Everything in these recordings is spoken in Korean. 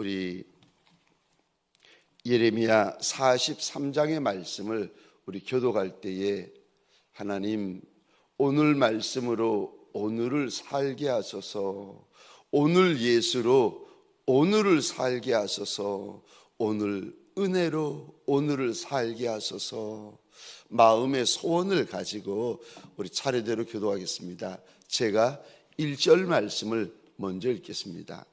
우리 예레미야 43장의 말씀을 우리 교독할 때에 하나님 오늘 말씀으로 오늘을 살게 하소서, 오늘 예수로 오늘을 살게 하소서, 오늘 은혜로 오늘을 살게 하소서, 마음의 소원을 가지고 우리 차례대로 교독하겠습니다. 제가 1절 말씀을 먼저 읽겠습니다.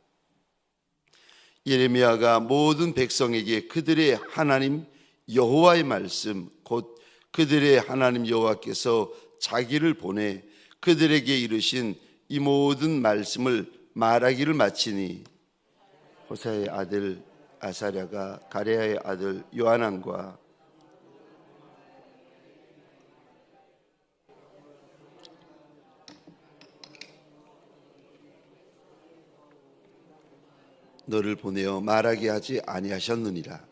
예레미야가 모든 백성에게 그들의 하나님 여호와의 말씀, 곧 그들의 하나님 여호와께서 자기를 보내 그들에게 이르신 이 모든 말씀을 말하기를 마치니, 호사의 아들 아사랴가 가레야의 아들 요하난과 너를 보내어 말하게 하지 아니하셨느니라.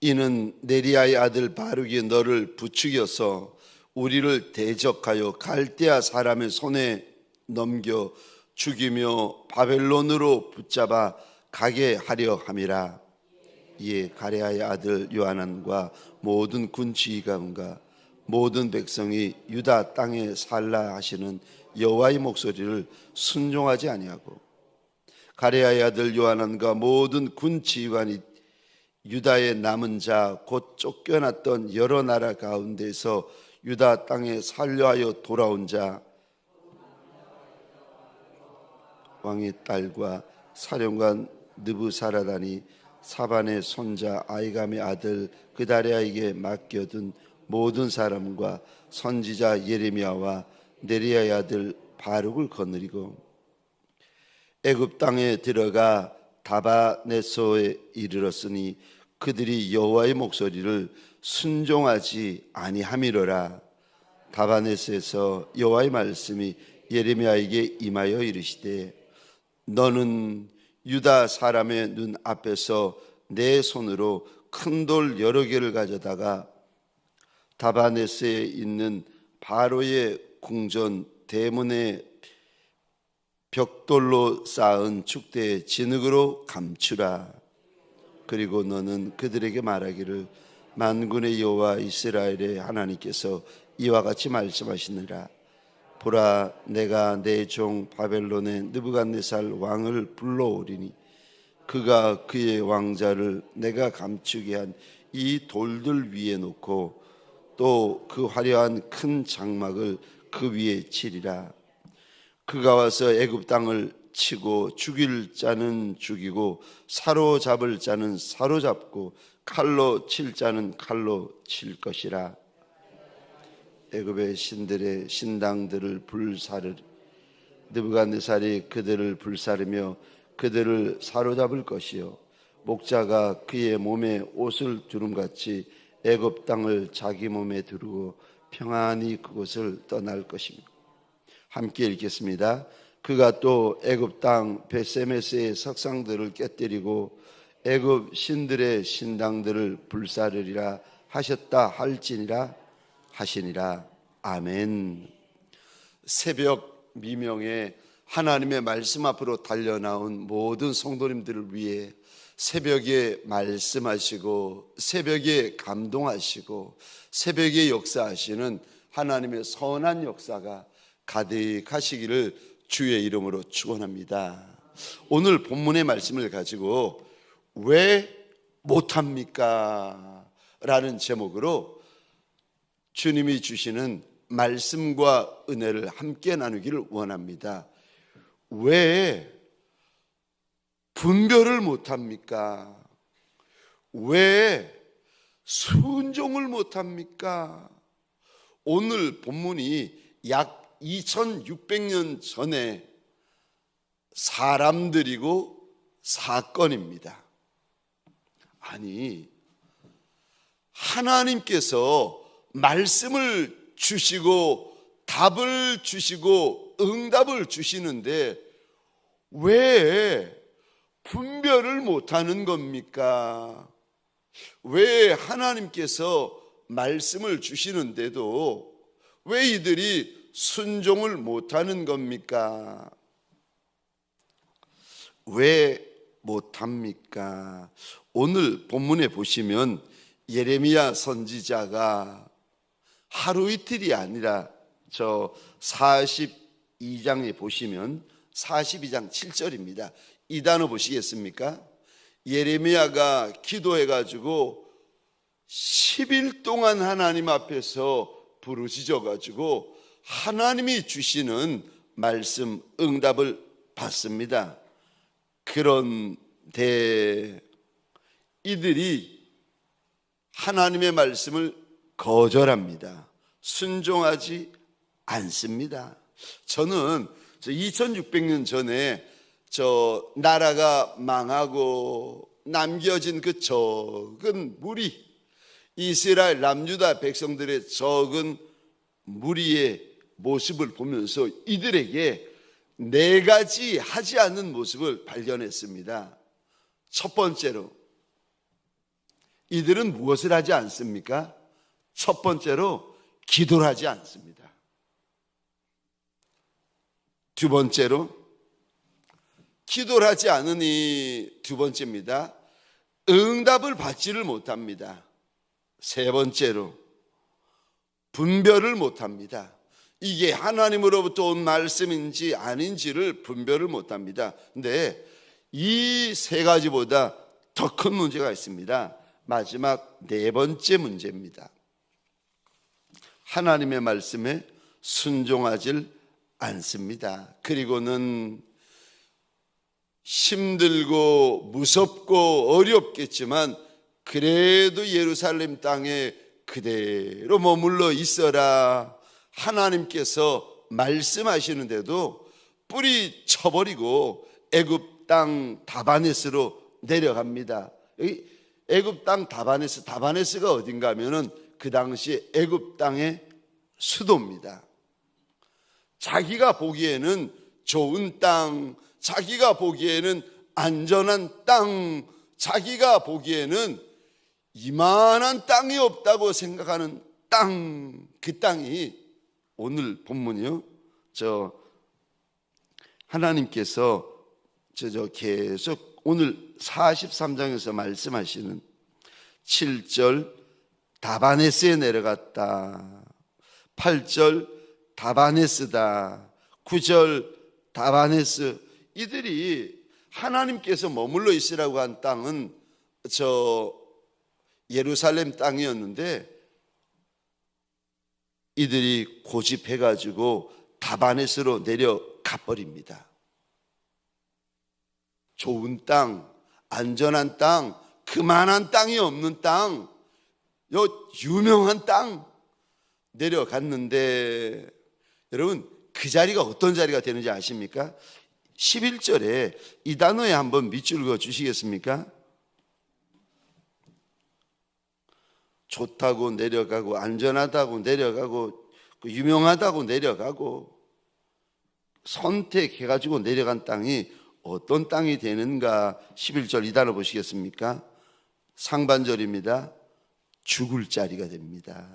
이는 네리야의 아들 바룩이 너를 부추겨서 우리를 대적하여 갈대아 사람의 손에 넘겨 죽이며 바벨론으로 붙잡아 가게 하려 함이라. 이에 가레야의 아들 요하난과 모든 군지휘관과 모든 백성이 유다 땅에 살라 하시는 여호와의 목소리를 순종하지 아니하고, 가레야의 아들 요하난과 모든 군지휘관이 유다의 남은 자 곧 쫓겨났던 여러 나라 가운데서 유다 땅에 살려하여 돌아온 자, 왕의 딸과 사령관 느부사라단이 사반의 손자 아이감의 아들 그다랴에게 맡겨둔 모든 사람과 선지자 예레미야와 네리야의 아들 바룩을 거느리고 애굽 땅에 들어가 다바네소에 이르렀으니 그들이 여호와의 목소리를 순종하지 아니함이로라. 다바네스에서 여호와의 말씀이 예레미야에게 임하여 이르시되, 너는 유다 사람의 눈 앞에서 내 손으로 큰 돌 여러 개를 가져다가 다바네스에 있는 바로의 궁전 대문에 벽돌로 쌓은 축대의 진흙으로 감추라. 그리고 너는 그들에게 말하기를, 만군의 여호와 이스라엘의 하나님께서 이와 같이 말씀하시느라. 보라, 내가 내 종 바벨론의 느부갓네살 왕을 불러오리니 그가 그의 왕자를 내가 감추게 한 이 돌들 위에 놓고 또 그 화려한 큰 장막을 그 위에 치리라. 그가 와서 애굽 땅을 치고 죽일 자는 죽이고 사로잡을 자는 사로잡고 칼로 칠 자는 칼로 칠 것이라. 애굽의 신들의 신당들을 불사르 느부갓네살이 그들을 불사르며 그들을 사로잡을 것이요, 목자가 그의 몸에 옷을 두름같이 애굽 땅을 자기 몸에 두르고 평안히 그곳을 떠날 것입니다. 함께 읽겠습니다. 그가 또 애굽 땅 벳세메스의 석상들을 깨뜨리고 애굽 신들의 신당들을 불사르리라 하셨다 할지니라 하시니라. 아멘. 새벽 미명에 하나님의 말씀 앞으로 달려나온 모든 성도님들을 위해 새벽에 말씀하시고 새벽에 감동하시고 새벽에 역사하시는 하나님의 선한 역사가 가득하시기를 주의 이름으로 축원합니다. 오늘 본문의 말씀을 가지고 왜 못합니까? 라는 제목으로 주님이 주시는 말씀과 은혜를 함께 나누기를 원합니다. 왜 분별을 못합니까? 왜 순종을 못합니까? 오늘 본문이 약 2600년 전에 사람들이고 사건입니다. 아니, 하나님께서 말씀을 주시고 답을 주시고 응답을 주시는데 왜 분별을 못하는 겁니까? 왜 하나님께서 말씀을 주시는데도 왜 이들이 순종을 못하는 겁니까? 왜 못합니까? 오늘 본문에 보시면 예레미야 선지자가 하루 이틀이 아니라 저 42장에 보시면 42장 7절입니다. 이 단어 보시겠습니까? 예레미야가 기도해가지고 10일 동안 하나님 앞에서 부르짖어가지고 하나님이 주시는 말씀 응답을 받습니다. 그런데 이들이 하나님의 말씀을 거절합니다. 순종하지 않습니다. 저는 2600년 전에 저 나라가 망하고 남겨진 그 적은 무리, 이스라엘 남유다 백성들의 적은 무리의 모습을 보면서 이들에게 네 가지 하지 않는 모습을 발견했습니다. 첫 번째로, 이들은 무엇을 하지 않습니까? 첫 번째로 기도를 하지 않습니다. 두 번째로, 기도를 하지 않으니 두 번째입니다. 응답을 받지를 못합니다. 세 번째로, 분별을 못합니다. 이게 하나님으로부터 온 말씀인지 아닌지를 분별을 못합니다. 근데 이 세 가지보다 더 큰 문제가 있습니다. 마지막 네 번째 문제입니다. 하나님의 말씀에 순종하질 않습니다. 그리고는 힘들고 무섭고 어렵겠지만 그래도 예루살렘 땅에 그대로 머물러 있어라. 하나님께서 말씀하시는데도 뿌리 쳐버리고 애굽 땅 다바네스로 내려갑니다. 애굽 땅 다바네스가 어딘가 하면은 그 당시 애굽 땅의 수도입니다. 자기가 보기에는 좋은 땅, 자기가 보기에는 안전한 땅, 자기가 보기에는 이만한 땅이 없다고 생각하는 땅, 그 땅이 오늘 본문이요. 하나님께서 계속 오늘 43장에서 말씀하시는 7절 다바네스에 내려갔다. 8절 다바네스다. 9절 다바네스. 이들이 하나님께서 머물러 있으라고 한 땅은 예루살렘 땅이었는데 이들이 고집해가지고 다바네스로 내려가 버립니다. 좋은 땅, 안전한 땅, 그만한 땅이 없는 땅, 유명한 땅 내려갔는데 여러분 그 자리가 어떤 자리가 되는지 아십니까? 11절에 이 단어에 한번 밑줄 그어 주시겠습니까? 좋다고 내려가고 안전하다고 내려가고 유명하다고 내려가고 선택해가지고 내려간 땅이 어떤 땅이 되는가? 11절 이 단어 보시겠습니까? 상반절입니다. 죽을 자리가 됩니다.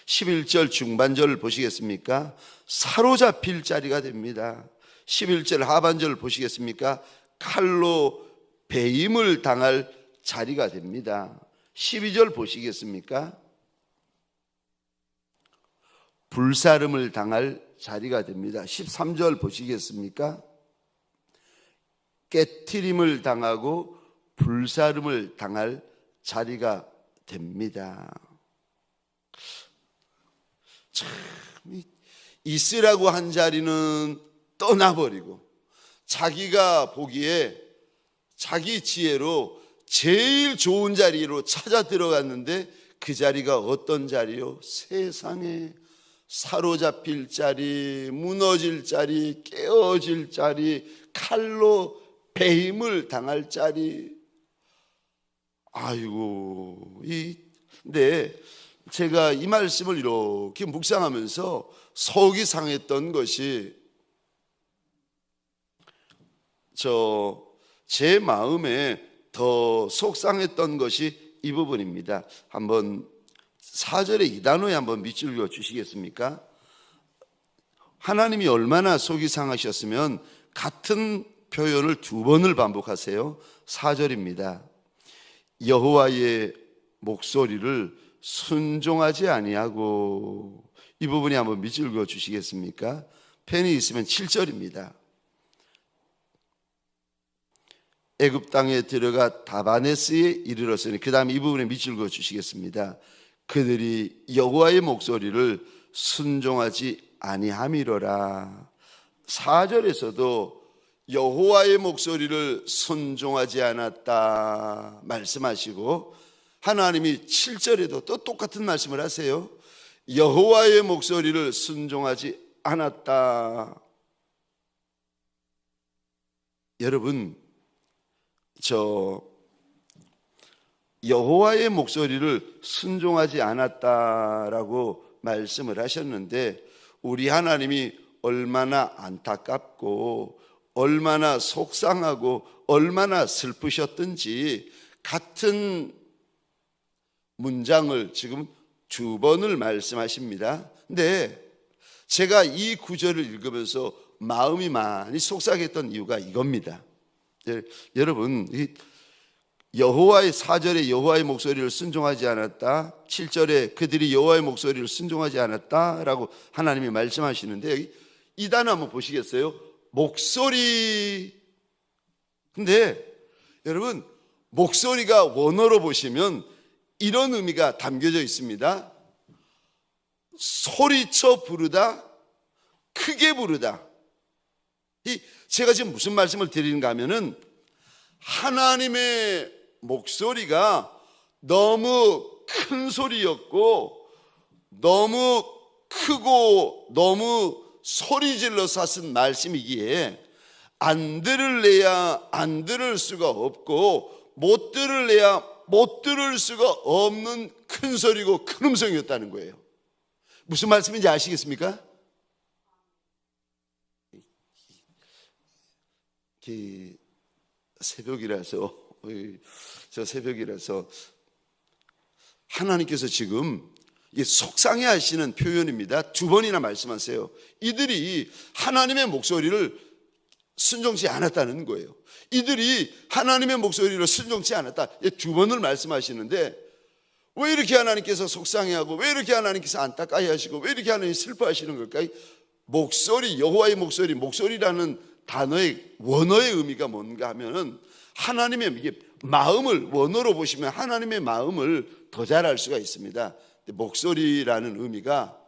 11절 중반절을 보시겠습니까? 사로잡힐 자리가 됩니다. 11절 하반절을 보시겠습니까? 칼로 배임을 당할 자리가 됩니다. 12절 보시겠습니까? 불사름을 당할 자리가 됩니다. 13절 보시겠습니까? 깨트림을 당하고 불사름을 당할 자리가 됩니다. 참, 있으라고 한 자리는 떠나버리고 자기가 보기에 자기 지혜로 제일 좋은 자리로 찾아 들어갔는데 그 자리가 어떤 자리요? 세상에 사로잡힐 자리, 무너질 자리, 깨어질 자리, 칼로 배임을 당할 자리. 아이고, 근데 제가 이 말씀을 이렇게 묵상하면서 속이 상했던 것이 제 마음에 더 속상했던 것이 이 부분입니다. 한번 4절의 이 단어에 한번 밑줄 그어 주시겠습니까? 하나님이 얼마나 속이 상하셨으면 같은 표현을 두 번을 반복하세요. 4절입니다. 여호와의 목소리를 순종하지 아니하고, 이 부분이 한번 밑줄 그어 주시겠습니까? 펜이 있으면 7절입니다. 애굽 땅에 들어가 다바네스에 이르렀으니, 그 다음에 이 부분에 밑줄 그어 주시겠습니다. 그들이 여호와의 목소리를 순종하지 아니함이로라. 4절에서도 여호와의 목소리를 순종하지 않았다 말씀하시고, 하나님이 7절에도 또 똑같은 말씀을 하세요. 여호와의 목소리를 순종하지 않았다. 여러분, 여호와의 목소리를 순종하지 않았다라고 말씀을 하셨는데, 우리 하나님이 얼마나 안타깝고 얼마나 속상하고 얼마나 슬프셨든지 같은 문장을 지금 두 번을 말씀하십니다. 근데 제가 이 구절을 읽으면서 마음이 많이 속상했던 이유가 이겁니다. 여러분, 여호와의 4절에 여호와의 목소리를 순종하지 않았다, 7절에 그들이 여호와의 목소리를 순종하지 않았다라고 하나님이 말씀하시는데, 여기 이 단어 한번 보시겠어요? 목소리. 근데 여러분, 목소리가 원어로 보시면 이런 의미가 담겨져 있습니다. 소리쳐 부르다, 크게 부르다. 제가 지금 무슨 말씀을 드리는가 하면은, 하나님의 목소리가 너무 큰 소리였고 너무 크고 너무 소리 질러서 하신 말씀이기에 안 들을래야 안 들을 수가 없고 못 들을래야 못 들을 수가 없는 큰 소리고 큰 음성이었다는 거예요. 무슨 말씀인지 아시겠습니까? 새벽이라서 하나님께서 지금 속상해 하시는 표현입니다. 두 번이나 말씀하세요. 이들이 하나님의 목소리를 순종치 않았다는 거예요. 이들이 하나님의 목소리를 순종치 않았다, 두 번을 말씀하시는데, 왜 이렇게 하나님께서 속상해하고 왜 이렇게 하나님께서 안타까이 하시고 왜 이렇게 하나님 슬퍼하시는 걸까요? 목소리, 여호와의 목소리, 목소리라는 단어의 원어의 의미가 뭔가 하면은, 하나님의 이게 마음을 원어로 보시면 하나님의 마음을 더 잘 알 수가 있습니다. 목소리라는 의미가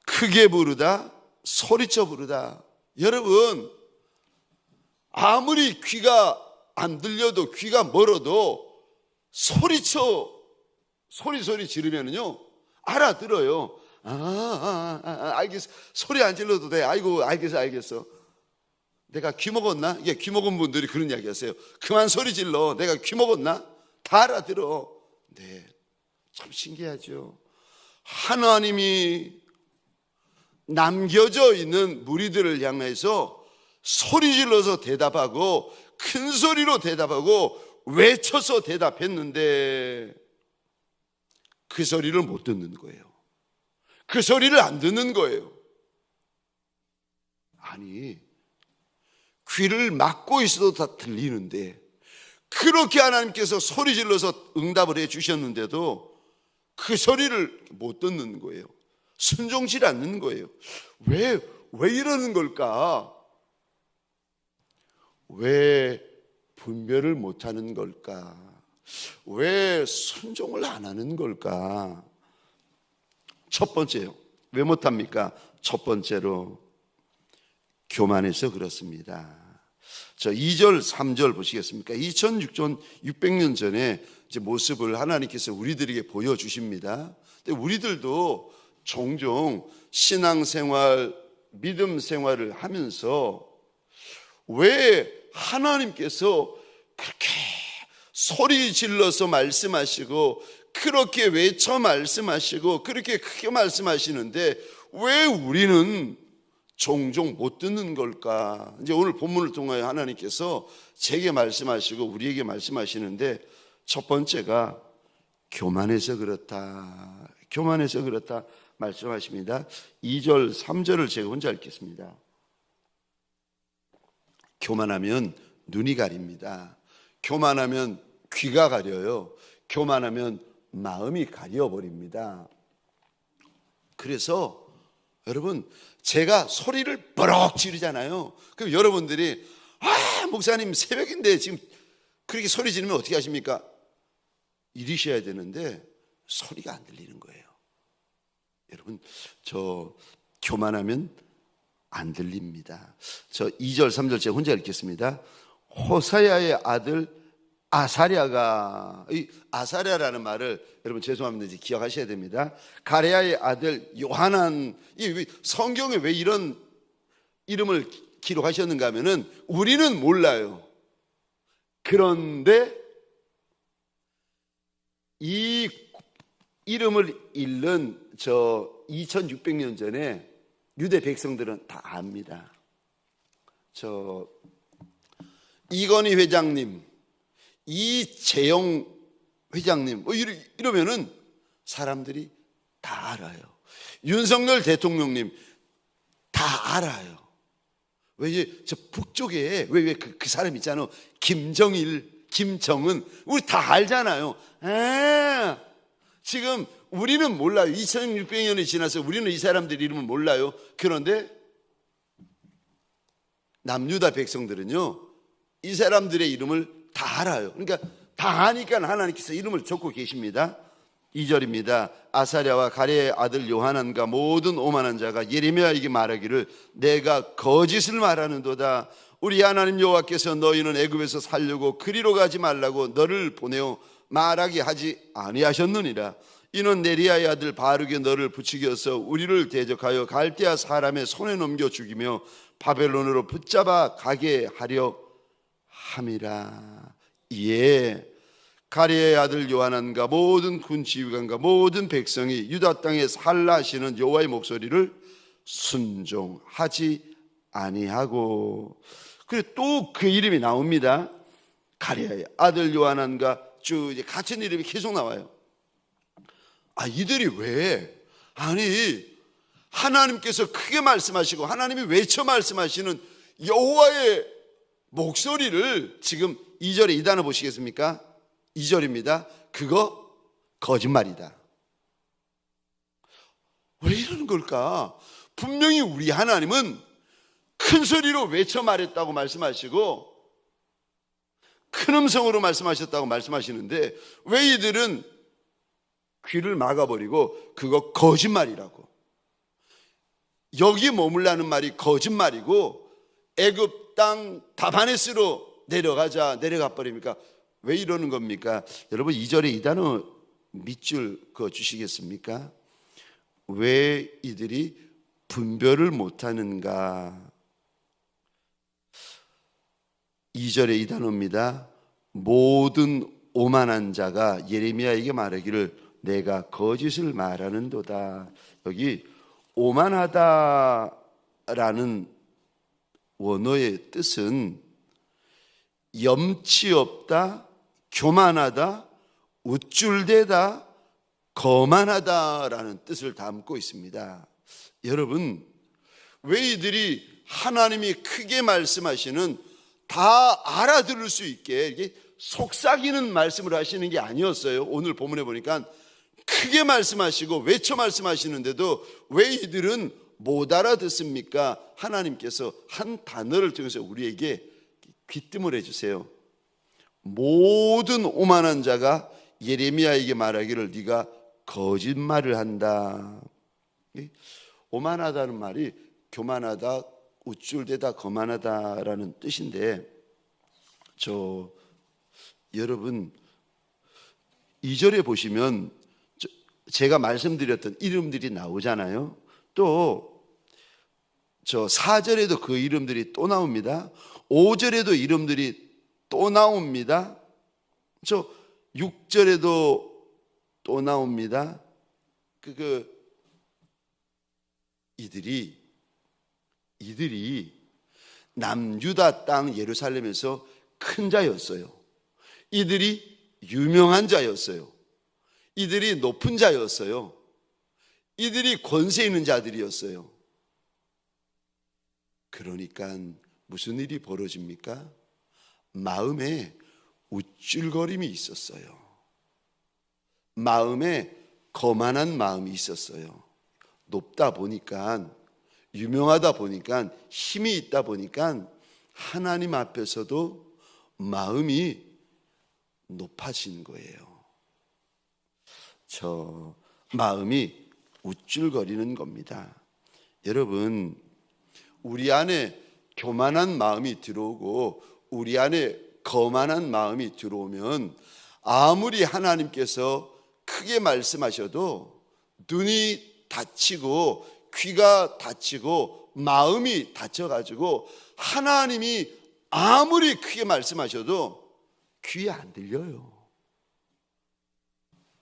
크게 부르다, 소리쳐 부르다. 여러분, 아무리 귀가 안 들려도, 귀가 멀어도 소리쳐 소리 지르면은요 알아들어요. 알겠어. 소리 안 질러도 돼. 아이고, 알겠어. 내가 귀 먹었나? 귀 먹은 분들이 그런 이야기 하세요. 그만 소리 질러. 내가 귀 먹었나? 다 알아들어. 네, 참 신기하죠. 하나님이 남겨져 있는 무리들을 향해서 소리 질러서 대답하고 큰 소리로 대답하고 외쳐서 대답했는데, 그 소리를 못 듣는 거예요. 그 소리를 안 듣는 거예요. 아니, 귀를 막고 있어도 다 들리는데, 그렇게 하나님께서 소리 질러서 응답을 해 주셨는데도 그 소리를 못 듣는 거예요. 순종치 않는 거예요. 왜 이러는 걸까? 왜 분별을 못하는 걸까? 왜 순종을 안 하는 걸까? 첫 번째요. 왜 못합니까? 첫 번째로 교만해서 그렇습니다. 2절 3절 보시겠습니까? 2600년 전에 이제 모습을 하나님께서 우리들에게 보여주십니다. 근데 우리들도 종종 신앙생활, 믿음 생활을 하면서 왜 하나님께서 그렇게 소리 질러서 말씀하시고 그렇게 외쳐 말씀하시고 그렇게 크게 말씀하시는데 왜 우리는 종종 못 듣는 걸까? 이제 오늘 본문을 통하여 하나님께서 제게 말씀하시고 우리에게 말씀하시는데, 첫 번째가 교만해서 그렇다 말씀하십니다. 2절 3절을 제가 혼자 읽겠습니다. 교만하면 눈이 가립니다. 교만하면 귀가 가려요. 교만하면 마음이 가려버립니다. 그래서 여러분, 제가 소리를 버럭 지르잖아요. 그럼 여러분들이 목사님 새벽인데 지금 그렇게 소리 지르면 어떻게 하십니까? 이러셔야 되는데 소리가 안 들리는 거예요. 여러분, 저 교만하면 안 들립니다. 저 2절 3절 제가 혼자 읽겠습니다. 호사야의 아들 아사랴가, 이 아사랴라는 말을 여러분 죄송합니다, 이제 기억하셔야 됩니다. 가레야의 아들 요하난, 이 성경에 왜 이런 이름을 기록하셨는가 하면은 우리는 몰라요. 그런데 이 이름을 잃는 저 2600년 전에 유대 백성들은 다 압니다. 저 이건희 회장님, 이재용 회장님 이러면은 사람들이 다 알아요. 윤석열 대통령님 다 알아요. 왜 저 북쪽에 왜 그 사람 있잖아요. 김정일, 김정은 우리 다 알잖아요. 지금 우리는 몰라요. 2600년이 지나서 우리는 이 사람들 이름을 몰라요. 그런데 남유다 백성들은요, 이 사람들의 이름을 다 알아요. 그러니까 다 아니까 하나님께서 이름을 적고 계십니다. 2절입니다. 아사랴와 가레의 아들 요하난과 모든 오만한 자가 예레미야에게 말하기를 내가 거짓을 말하는도다. 우리 하나님 여호와께서 너희는 애굽에서 살려고 그리로 가지 말라고 너를 보내어 말하게 하지 아니하셨느니라. 이는 네리야의 아들 바룩이 너를 부추겨서 우리를 대적하여 갈대아 사람의 손에 넘겨 죽이며 바벨론으로 붙잡아 가게 하려 함이라. 이에 가레의 아들 요하난과 모든 군 지휘관과 모든 백성이 유다 땅에 살라 하시는 여호와의 목소리를 순종하지 아니하고, 그리고 또 그 이름이 나옵니다. 가레의 아들 요하난과 쭉 이제 같은 이름이 계속 나와요. 이들이 왜? 하나님께서 크게 말씀하시고 하나님이 외쳐 말씀하시는 여호와의 목소리를 지금 2절에 이 단어 보시겠습니까? 2절입니다. 그거 거짓말이다. 왜 이러는 걸까? 분명히 우리 하나님은 큰 소리로 외쳐 말했다고 말씀하시고 큰 음성으로 말씀하셨다고 말씀하시는데 왜 이들은 귀를 막아버리고 그거 거짓말이라고, 여기 머물라는 말이 거짓말이고 애굽 땅 다바네스로 내려가 버립니까? 왜 이러는 겁니까? 여러분 2절에 이 단어 밑줄 그어 주시겠습니까? 왜 이들이 분별을 못하는가? 2절에 이 단어입니다. 모든 오만한 자가 예레미야에게 말하기를 내가 거짓을 말하는도다. 여기 오만하다라는 원어의 뜻은 염치 없다, 교만하다, 우쭐대다, 거만하다라는 뜻을 담고 있습니다. 여러분, 왜 이들이 하나님이 크게 말씀하시는 다 알아들을 수 있게 이게 속삭이는 말씀을 하시는 게 아니었어요. 오늘 본문에 보니까 크게 말씀하시고 외쳐 말씀하시는데도 왜 이들은 못 알아듣습니까? 하나님께서 한 단어를 통해서 우리에게 귀뜸을 해주세요. 모든 오만한 자가 예레미야에게 말하기를 네가 거짓말을 한다. 오만하다는 말이 교만하다, 우쭐대다, 거만하다라는 뜻인데, 여러분 2절에 보시면 제가 말씀드렸던 이름들이 나오잖아요. 또 4절에도 그 이름들이 또 나옵니다. 5절에도 이름들이 또 나옵니다. 6절에도 또 나옵니다. 이들이 남유다 땅 예루살렘에서 큰 자였어요. 이들이 유명한 자였어요. 이들이 높은 자였어요. 이들이 권세 있는 자들이었어요. 그러니까 무슨 일이 벌어집니까? 마음에 우쭐거림이 있었어요. 마음에 거만한 마음이 있었어요. 높다 보니까, 유명하다 보니까, 힘이 있다 보니까 하나님 앞에서도 마음이 높아진 거예요. 저 마음이 우쭐거리는 겁니다. 여러분, 우리 안에 교만한 마음이 들어오고 우리 안에 거만한 마음이 들어오면 아무리 하나님께서 크게 말씀하셔도 눈이 닫히고 귀가 닫히고 마음이 닫혀가지고 하나님이 아무리 크게 말씀하셔도 귀에 안 들려요.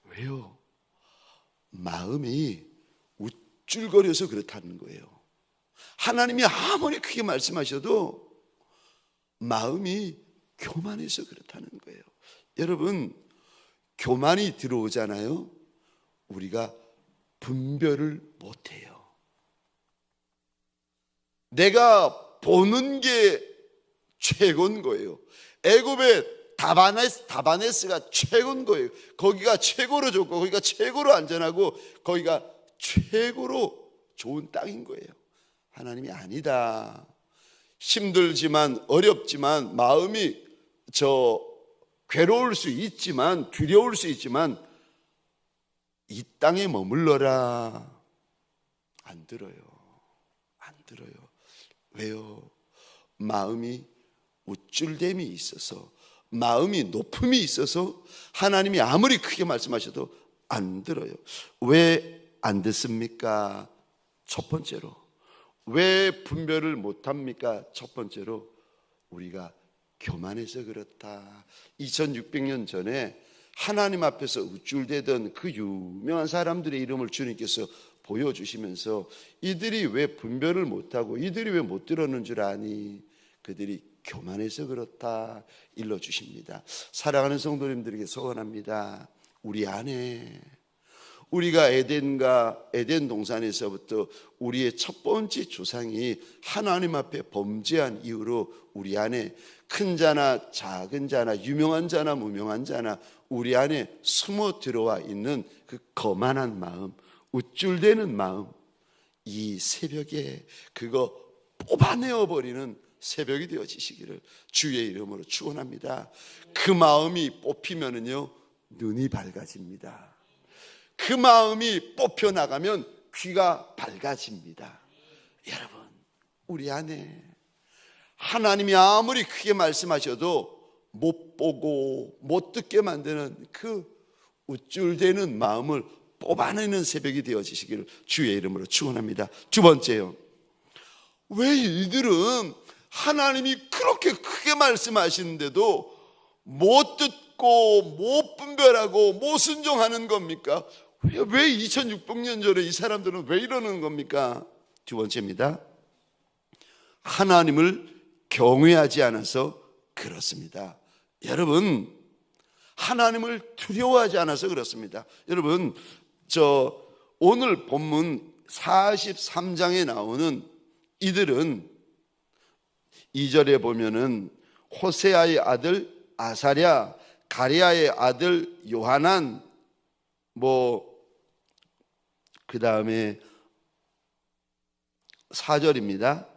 왜요? 마음이 우쭐거려서 그렇다는 거예요. 하나님이 아무리 크게 말씀하셔도 마음이 교만해서 그렇다는 거예요. 여러분, 교만이 들어오잖아요. 우리가 분별을 못해요. 내가 보는 게 최고인 거예요. 애굽의 다바네스가 최고인 거예요. 거기가 최고로 좋고 거기가 최고로 안전하고 거기가 최고로 좋은 땅인 거예요. 하나님이 아니다. 힘들지만 어렵지만 마음이 괴로울 수 있지만 두려울 수 있지만 이 땅에 머물러라. 안 들어요. 안 들어요. 왜요? 마음이 우쭐됨이 있어서, 마음이 높음이 있어서 하나님이 아무리 크게 말씀하셔도 안 들어요. 왜 안 듣습니까? 첫 번째로. 왜 분별을 못합니까? 첫 번째로 우리가 교만해서 그렇다. 2600년 전에 하나님 앞에서 우쭐대던 그 유명한 사람들의 이름을 주님께서 보여주시면서 이들이 왜 분별을 못하고 이들이 왜 못 들었는 줄 아니? 그들이 교만해서 그렇다 일러주십니다. 사랑하는 성도님들에게 소원합니다. 우리 안에, 우리가 에덴 동산에서부터 우리의 첫 번째 조상이 하나님 앞에 범죄한 이후로 우리 안에 큰 자나 작은 자나 유명한 자나 무명한 자나 우리 안에 숨어 들어와 있는 그 거만한 마음, 우쭐대는 마음, 이 새벽에 그거 뽑아내어 버리는 새벽이 되어지시기를 주의 이름으로 축원합니다. 그 마음이 뽑히면은요 눈이 밝아집니다. 그 마음이 뽑혀 나가면 귀가 밝아집니다. 여러분, 우리 안에 하나님이 아무리 크게 말씀하셔도 못 보고 못 듣게 만드는 그 우쭐대는 마음을 뽑아내는 새벽이 되어지시기를 주의 이름으로 축원합니다. 두 번째요, 왜 이들은 하나님이 그렇게 크게 말씀하시는데도 못 듣고 못 분별하고 못 순종하는 겁니까? 왜 2600년 전에 이 사람들은 왜 이러는 겁니까? 두 번째입니다. 하나님을 경외하지 않아서 그렇습니다. 여러분, 하나님을 두려워하지 않아서 그렇습니다. 여러분, 오늘 본문 43장에 나오는 이들은 2절에 보면은 호세아의 아들 아사랴, 가랴의 아들 요하난, 그 다음에 4절입니다.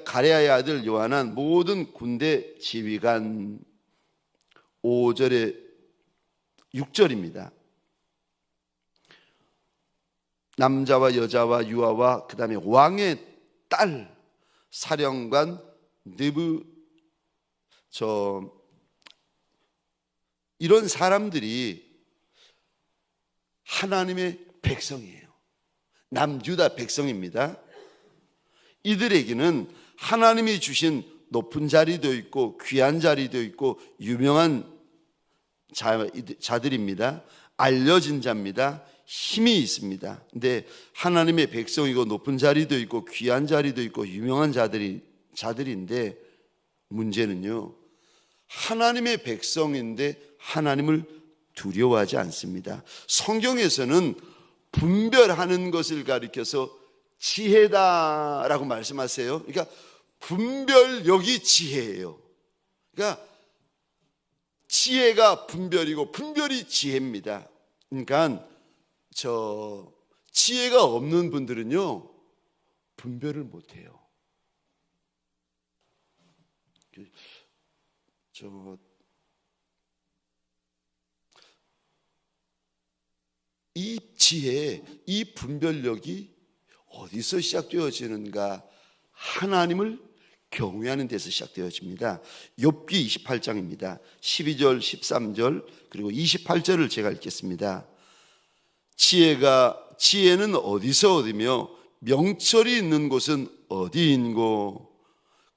가랴의 아들 요하난 모든 군대 지휘관. 5절에 6절입니다. 남자와 여자와 유아와 그 다음에 왕의 딸 사령관 느부, 이런 사람들이 하나님의 백성이에요. 남유다 백성입니다. 이들에게는 하나님이 주신 높은 자리도 있고 귀한 자리도 있고 유명한 자들입니다. 알려진 자입니다. 힘이 있습니다. 근데 하나님의 백성이고 높은 자리도 있고 귀한 자리도 있고 유명한 자들인데 문제는요, 하나님의 백성인데 하나님을 두려워하지 않습니다. 성경에서는 분별하는 것을 가리켜서 지혜다라고 말씀하세요. 그러니까 분별력이 지혜예요. 그러니까 지혜가 분별이고 분별이 지혜입니다. 그러니까 지혜가 없는 분들은요, 분별을 못해요. 이 지혜, 이 분별력이 어디서 시작되어지는가? 하나님을 경외하는 데서 시작되어집니다. 욥기 28장입니다. 12절, 13절 그리고 28절을 제가 읽겠습니다. 지혜는 어디서 얻으며 명철이 있는 곳은 어디인고?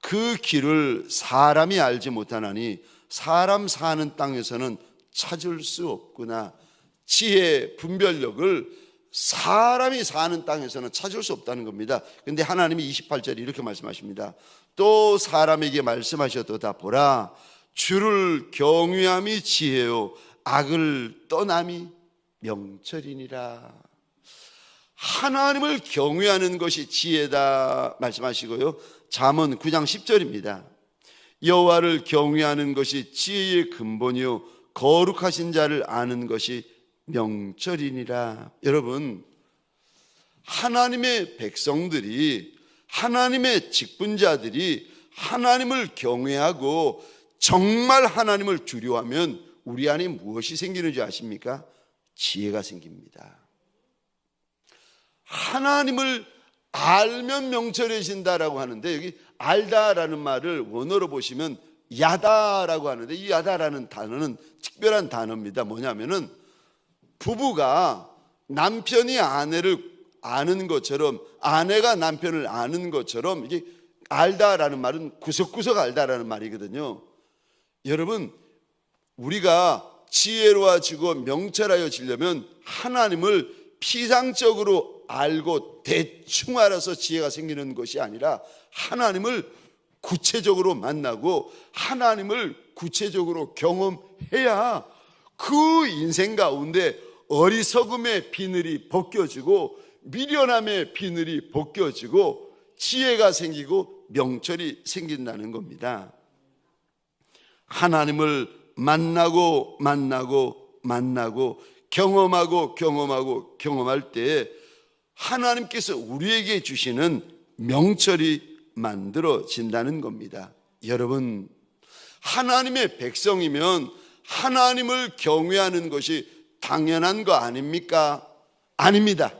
그 길을 사람이 알지 못하나니 사람 사는 땅에서는 찾을 수 없구나. 지혜, 분별력을 사람이 사는 땅에서는 찾을 수 없다는 겁니다. 그런데 하나님이 28절에 이렇게 말씀하십니다. 또 사람에게 말씀하셨도다. 보라, 주를 경외함이 지혜요 악을 떠남이 명철이니라. 하나님을 경외하는 것이 지혜다 말씀하시고요, 잠언 9장 10절입니다. 여호와를 경외하는 것이 지혜의 근본이요 거룩하신 자를 아는 것이 명철이니라. 여러분, 하나님의 백성들이, 하나님의 직분자들이 하나님을 경외하고 정말 하나님을 두려워하면 우리 안에 무엇이 생기는지 아십니까? 지혜가 생깁니다. 하나님을 알면 명철해진다라고 하는데, 여기 알다라는 말을 원어로 보시면 야다라고 하는데, 이 야다라는 단어는 특별한 단어입니다. 뭐냐면은 부부가 남편이 아내를 아는 것처럼, 아내가 남편을 아는 것처럼, 이게 알다라는 말은 구석구석 알다라는 말이거든요. 여러분, 우리가 지혜로워지고 명철하여지려면 하나님을 피상적으로 알고 대충 알아서 지혜가 생기는 것이 아니라 하나님을 구체적으로 만나고 하나님을 구체적으로 경험해야 그 인생 가운데 어리석음의 비늘이 벗겨지고 미련함의 비늘이 벗겨지고 지혜가 생기고 명철이 생긴다는 겁니다. 하나님을 만나고 경험할 때 하나님께서 우리에게 주시는 명철이 만들어진다는 겁니다. 여러분, 하나님의 백성이면 하나님을 경외하는 것이 당연한 거 아닙니까? 아닙니다.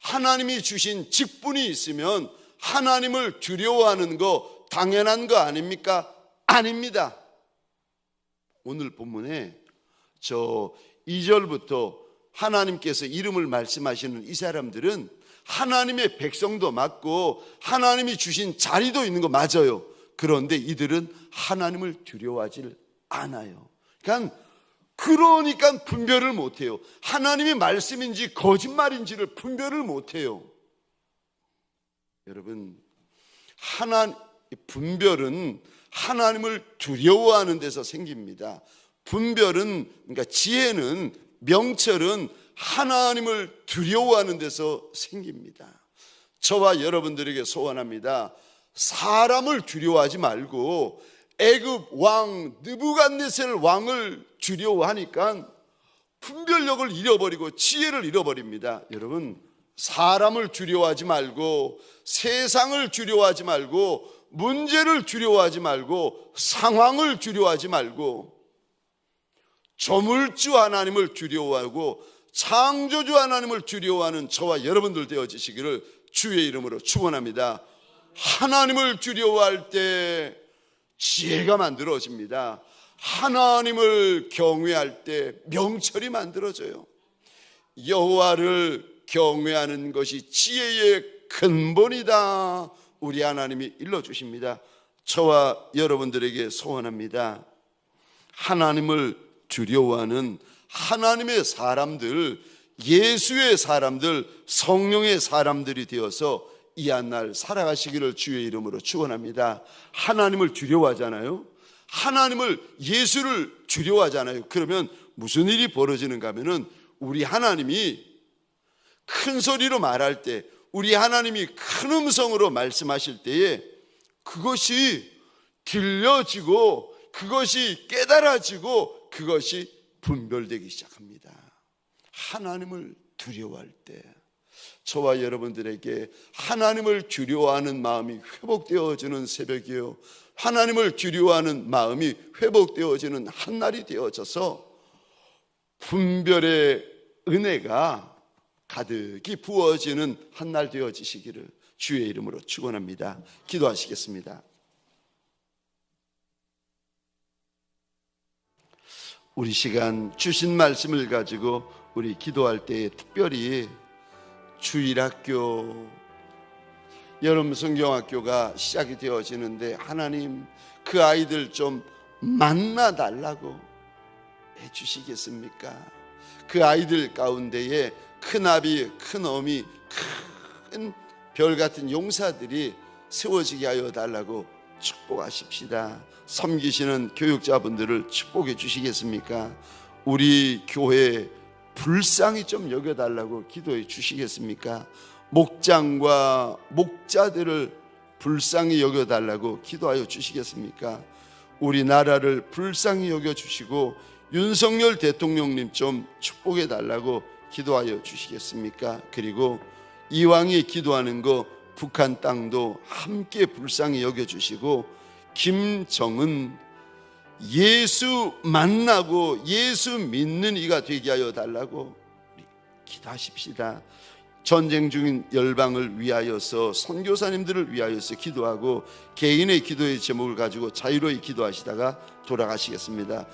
하나님이 주신 직분이 있으면 하나님을 두려워하는 거 당연한 거 아닙니까? 아닙니다. 오늘 본문에 2절부터 하나님께서 이름을 말씀하시는 이 사람들은 하나님의 백성도 맞고 하나님이 주신 자리도 있는 거 맞아요. 그런데 이들은 하나님을 두려워하지 않아요. 그러니까 분별을 못해요. 하나님의 말씀인지 거짓말인지를 분별을 못해요. 여러분, 분별은 하나님을 두려워하는 데서 생깁니다. 분별은, 그러니까 지혜는, 명철은 하나님을 두려워하는 데서 생깁니다. 저와 여러분들에게 소원합니다. 사람을 두려워하지 말고 애굽 왕 느부갓네살 왕을 두려워하니까 분별력을 잃어버리고 지혜를 잃어버립니다. 여러분, 사람을 두려워하지 말고 세상을 두려워하지 말고 문제를 두려워하지 말고 상황을 두려워하지 말고 조물주 하나님을 두려워하고 창조주 하나님을 두려워하는 저와 여러분들 되어지시기를 주의 이름으로 축원합니다. 하나님을 두려워할 때 지혜가 만들어집니다. 하나님을 경외할 때 명철이 만들어져요. 여호와를 경외하는 것이 지혜의 근본이다. 우리 하나님이 일러주십니다. 저와 여러분들에게 소원합니다. 하나님을 두려워하는 하나님의 사람들, 예수의 사람들, 성령의 사람들이 되어서 이 한날 살아가시기를 주의 이름으로 축원합니다. 하나님을 두려워하잖아요. 하나님을, 예수를 두려워하잖아요. 그러면 무슨 일이 벌어지는가 하면은 우리 하나님이 큰 소리로 말할 때, 우리 하나님이 큰 음성으로 말씀하실 때에 그것이 들려지고 그것이 깨달아지고 그것이 분별되기 시작합니다. 하나님을 두려워할 때 저와 여러분들에게 하나님을 두려워하는 마음이 회복되어지는 새벽이요, 하나님을 두려워하는 마음이 회복되어지는 한날이 되어져서 분별의 은혜가 가득히 부어지는 한날 되어지시기를 주의 이름으로 축원합니다. 기도하시겠습니다. 우리 시간 주신 말씀을 가지고 우리 기도할 때에 특별히 주일학교, 여름 성경학교가 시작이 되어지는데 하나님 그 아이들 좀 만나달라고 해주시겠습니까? 그 아이들 가운데에 큰 아비, 큰 어미, 큰 별 같은 용사들이 세워지게 하여 달라고 축복하십시다. 섬기시는 교육자분들을 축복해 주시겠습니까? 우리 교회 불쌍히 좀 여겨달라고 기도해 주시겠습니까? 목장과 목자들을 불쌍히 여겨달라고 기도하여 주시겠습니까? 우리나라를 불쌍히 여겨주시고 윤석열 대통령님 좀 축복해 달라고 기도하여 주시겠습니까? 그리고 이왕에 기도하는 거 북한 땅도 함께 불쌍히 여겨주시고 김정은 예수 만나고 예수 믿는 이가 되게 하여 달라고 기도하십시다. 전쟁 중인 열방을 위하여서 선교사님들을 위하여서 기도하고 개인의 기도의 제목을 가지고 자유로이 기도하시다가 돌아가시겠습니다.